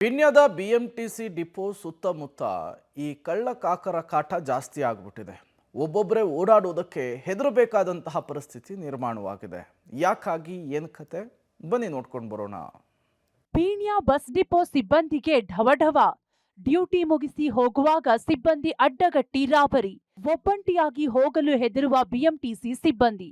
ಪೀಣ್ಯದ BMTC depot ಸುತ್ತಮುತ್ತ ಈ ಕಳ್ಳ ಕಾಕರ ಕಾಟ ಜಾಸ್ತಿ ಆಗ್ಬಿಟ್ಟಿದೆ. ಒಬ್ಬೊಬ್ಬರೇ ಓಡಾಡುವುದಕ್ಕೆ ಹೆದರಬೇಕಾದಂತಹ ಪರಿಸ್ಥಿತಿ ನಿರ್ಮಾಣವಾಗಿದೆ. ಯಾಕಾಗಿ ಏನು ಕತೆ, ಬನ್ನಿ ನೋಡ್ಕೊಂಡು ಬರೋಣ. ಪೀಣ್ಯ ಬಸ್ ಡಿಪೋ ಸಿಬ್ಬಂದಿಗೆ ಢವಢವ. ಡ್ಯೂಟಿ ಮುಗಿಸಿ ಹೋಗುವಾಗ ಸಿಬ್ಬಂದಿ ಅಡ್ಡಗಟ್ಟಿ ರಾಬರಿ. ಒಬ್ಬಂಟಿಯಾಗಿ ಹೋಗಲು ಹೆದರುವ ಬಿಎಂಟಿಸಿ ಸಿಬ್ಬಂದಿ.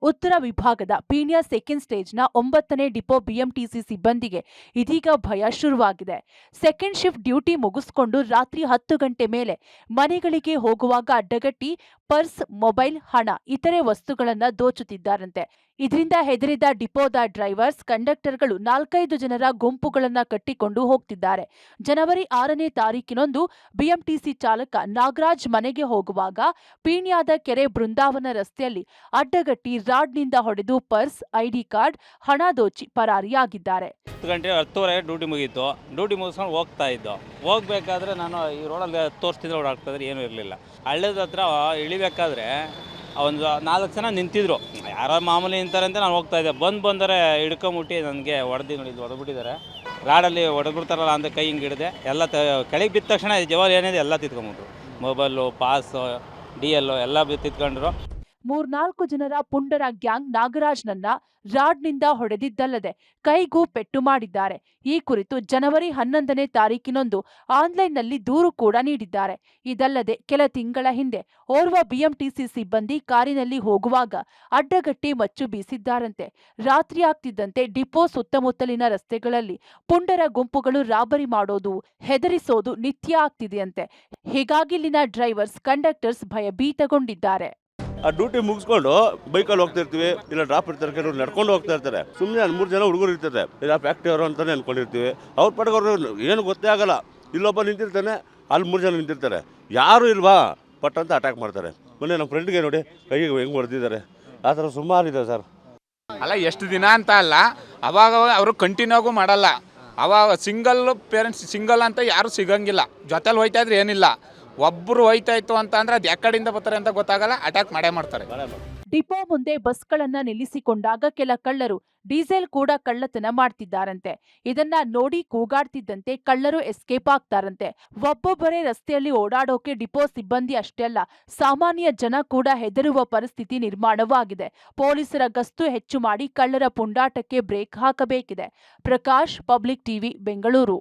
ಉತ್ತರ ವಿಭಾಗದ ಪೀಣ್ಯ ಸೆಕೆಂಡ್ ಸ್ಟೇಜ್ನ 9ನೇ ಡಿಪೋ ಬಿಎಂಟಿಸಿ ಸಿಬ್ಬಂದಿಗೆ ಇದೀಗ ಭಯ ಶುರುವಾಗಿದೆ. ಸೆಕೆಂಡ್ ಶಿಫ್ಟ್ ಡ್ಯೂಟಿ ಮುಗಿಸ್ಕೊಂಡು ರಾತ್ರಿ 10 ಗಂಟೆ ಮೇಲೆ ಮನೆಗಳಿಗೆ ಹೋಗುವಾಗ ಅಡ್ಡಗಟ್ಟಿ ಪರ್ಸ್, ಮೊಬೈಲ್, ಹಣ, ಇತರೆ ವಸ್ತುಗಳನ್ನ ದೋಚುತ್ತಿದ್ದಾರಂತೆ. ಇದರಿಂದ ಹೆದರಿದ ಡಿಪೋದ ಡ್ರೈವರ್ಸ್, ಕಂಡಕ್ಟರ್ಗಳು 4-5 ಜನರ ಗುಂಪುಗಳನ್ನ ಕಟ್ಟಿಕೊಂಡು ಹೋಗ್ತಿದ್ದಾರೆ. ಜನವರಿ 6ನೇ ತಾರೀಕಿನಂದು ಬಿಎಂಟಿಸಿ ಚಾಲಕ ನಾಗರಾಜ್ ಮನೆಗೆ ಹೋಗುವಾಗ ಪೀಣ್ಯದ ಕೆರೆ ಬೃಂದಾವನ ರಸ್ತೆಯಲ್ಲಿ ಅಡ್ಡಗಟ್ಟಿ ರಾಡ್ನಿಂದ ಹೊಡೆದು ಪರ್ಸ್, ಐಡಿ ಕಾರ್ಡ್, ಹಣ ದೋಚಿ ಪರಾರಿಯಾಗಿದ್ದಾರೆ. 10 ಗಂಟೆ 10:30 ಡ್ಯೂಟಿ ಮುಗೀತು. ಡ್ಯೂಟಿ ಮುಗಿಸ್ಕೊಂಡು ಹೋಗ್ತಾ ಇದ್ದೋ. ಹೋಗ್ಬೇಕಾದ್ರೆ ನಾನು ಈ ರೋಡಲ್ಲಿ ತೋರಿಸ್ತಿದ್ರೆ ಓಡಾಡ್ತಿದ್ರೆ ಏನೂ ಇರಲಿಲ್ಲ. ಹಳ್ಳದ ಹತ್ರ ಇಳಿಬೇಕಾದ್ರೆ ಒಂದು 4 ಜನ ನಿಂತಿದ್ರು. ಯಾರೋ ಮಾಮೂಲಿ ನಿಂತಾರೆ ಅಂತ ನಾನು ಹೋಗ್ತಾ ಇದ್ದೆ. ಬಂದರೆ ಹಿಡ್ಕೊಂಬಿಟ್ಟು ನನಗೆ ಹೊಡೆದ್ಬಿಟ್ಟಿದ್ದಾರೆ. ರಾಡಲ್ಲಿ ಹೊಡೆದ್ಬಿಡ್ತಾರಲ್ಲ ಅಂತ ಕೈ ಹಿಂಗೆ ಹಿಡಿದೆ. ಎಲ್ಲ ಕೆಳಗೆ ಬಿದ್ದ ತಕ್ಷಣ ಜವಾಲ್ ಏನಿದೆ ಎಲ್ಲ ತಿತ್ಕೊಂಬಿಟ್ರು. ಮೊಬೈಲು, ಪಾಸು, DL ಎಲ್ಲ ತಿತ್ಕೊಂಡ್ರು. 3-4 ಜನರ ಪುಂಡರ ಗ್ಯಾಂಗ್ ನಾಗರಾಜ್ನನ್ನ ರಾಡ್ನಿಂದ ಹೊಡೆದಿದ್ದಲ್ಲದೆ ಕೈಗೂ ಪೆಟ್ಟು ಮಾಡಿದ್ದಾರೆ. ಈ ಕುರಿತು ಜನವರಿ 11ನೇ ತಾರೀಕಿನಂದು ಆನ್ಲೈನ್ನಲ್ಲಿ ದೂರು ಕೂಡ ನೀಡಿದ್ದಾರೆ. ಇದಲ್ಲದೆ ಕೆಲ ತಿಂಗಳ ಹಿಂದೆ ಓರ್ವ ಬಿಎಂಟಿಸಿ ಸಿಬ್ಬಂದಿ ಕಾರಿನಲ್ಲಿ ಹೋಗುವಾಗ ಅಡ್ಡಗಟ್ಟಿ ಮಚ್ಚು ಬೀಸಿದ್ದಾರಂತೆ. ರಾತ್ರಿ ಆಗ್ತಿದ್ದಂತೆ ಡಿಪೋ ಸುತ್ತಮುತ್ತಲಿನ ರಸ್ತೆಗಳಲ್ಲಿ ಪುಂಡರ ಗುಂಪುಗಳು ರಾಬರಿ ಮಾಡೋದು, ಹೆದರಿಸೋದು ನಿತ್ಯ ಆಗ್ತಿದೆಯಂತೆ. ಹೀಗಾಗಿ ಇಲ್ಲಿನ ಡ್ರೈವರ್ಸ್, ಕಂಡಕ್ಟರ್ಸ್ ಭಯಭೀತಗೊಂಡಿದ್ದಾರೆ. ಆ ಡ್ಯೂಟಿ ಮುಗಿಸ್ಕೊಂಡು ಬೈಕಲ್ಲಿ ಹೋಗ್ತಾ ಇರ್ತೀವಿ, ಇಲ್ಲ ಡ್ರಾಪ್ ಇರ್ತಾರೆ, ಕೆಲವರು ನಡ್ಕೊಂಡು ಹೋಗ್ತಾ ಇರ್ತಾರೆ. ಸುಮ್ಮನೆ 3 ಜನ ಹುಡುಗರು ಇರ್ತಾರೆ, ಇಲ್ಲ ಫ್ಯಾಕ್ಟ್ರಿ ಅವರು ಅಂತಾನೆ ಅನ್ಕೊಂಡಿರ್ತೀವಿ. ಅವ್ರ ಪಡೆಗೆ ಅವ್ರು ಏನು ಗೊತ್ತೇ ಆಗಲ್ಲ. ಇಲ್ಲೊಬ್ಬ ನಿಂತಿರ್ತಾನೆ, ಅಲ್ಲಿ 3 ಜನ ನಿಂತಿರ್ತಾರೆ. ಯಾರು ಇಲ್ವಾ ಪಟ್ ಅಂತ ಅಟ್ಯಾಕ್ ಮಾಡ್ತಾರೆ. ಮೊನ್ನೆ ನಮ್ಮ ಫ್ರೆಂಡ್ಗೆ ನೋಡಿ ಕೈಗೆ ಹೆಂಗೆ ಹೊಡೆದಿದ್ದಾರೆ. ಆ ಥರ ಸುಮಾರು ಇದೆ ಸರ್. ಅಲ್ಲ, ಎಷ್ಟು ದಿನ ಅಂತ ಅಲ್ಲ, ಅವಾಗ ಅವರು ಕಂಟಿನ್ಯೂ ಮಾಡಲ್ಲ. ಅವಾಗ ಸಿಂಗಲ್ ಅಂತ ಯಾರು ಸಿಗಂಗಿಲ್ಲ. ಜೊತೆಲಿ ಹೋಯ್ತಾ ಇದ್ರೆ ಏನಿಲ್ಲ, ಒಬ್ಬರು ಹೋಯ್ತಾಯ್ತು ಅಂತ ಅಂದ್ರೆ ಅದು ಯಾಕಡೆಯಿಂದ ಬರ್ತಾರೆ ಅಂತ ಗೊತ್ತಾಗಲ್ಲ, ಅಟ್ಯಾಕ್ ಮಾಡೇ ಮಾಡ್ತಾರೆ. ಡಿಪೋ ಮುಂದೆ ಬಸ್ಗಳನ್ನ ನಿಲ್ಲಿಸಿಕೊಂಡಾಗ ಕೆಲ ಕಳ್ಳರು ಡೀಸೆಲ್ ಕೂಡ ಕಳ್ಳತನ ಮಾಡ್ತಿದ್ದಾರಂತೆ. ಇದನ್ನ ನೋಡಿ ಕೂಗಾಡ್ತಿದ್ದಂತೆ ಕಳ್ಳರು ಎಸ್ಕೇಪ್ ಆಗ್ತಾರಂತೆ. ಒಬ್ಬೊಬ್ಬರೇ ರಸ್ತೆಯಲ್ಲಿ ಓಡಾಡೋಕೆ ಡಿಪೋ ಸಿಬ್ಬಂದಿ ಅಷ್ಟೇ ಅಲ್ಲ, ಸಾಮಾನ್ಯ ಜನ ಕೂಡ ಹೆದರುವ ಪರಿಸ್ಥಿತಿ ನಿರ್ಮಾಣವಾಗಿದೆ. ಪೊಲೀಸರ ಗಸ್ತು ಹೆಚ್ಚು ಮಾಡಿ ಕಳ್ಳರ ಪುಂಡಾಟಕ್ಕೆ ಬ್ರೇಕ್ ಹಾಕಬೇಕಿದೆ. Prakash, public TV, Bengaluru.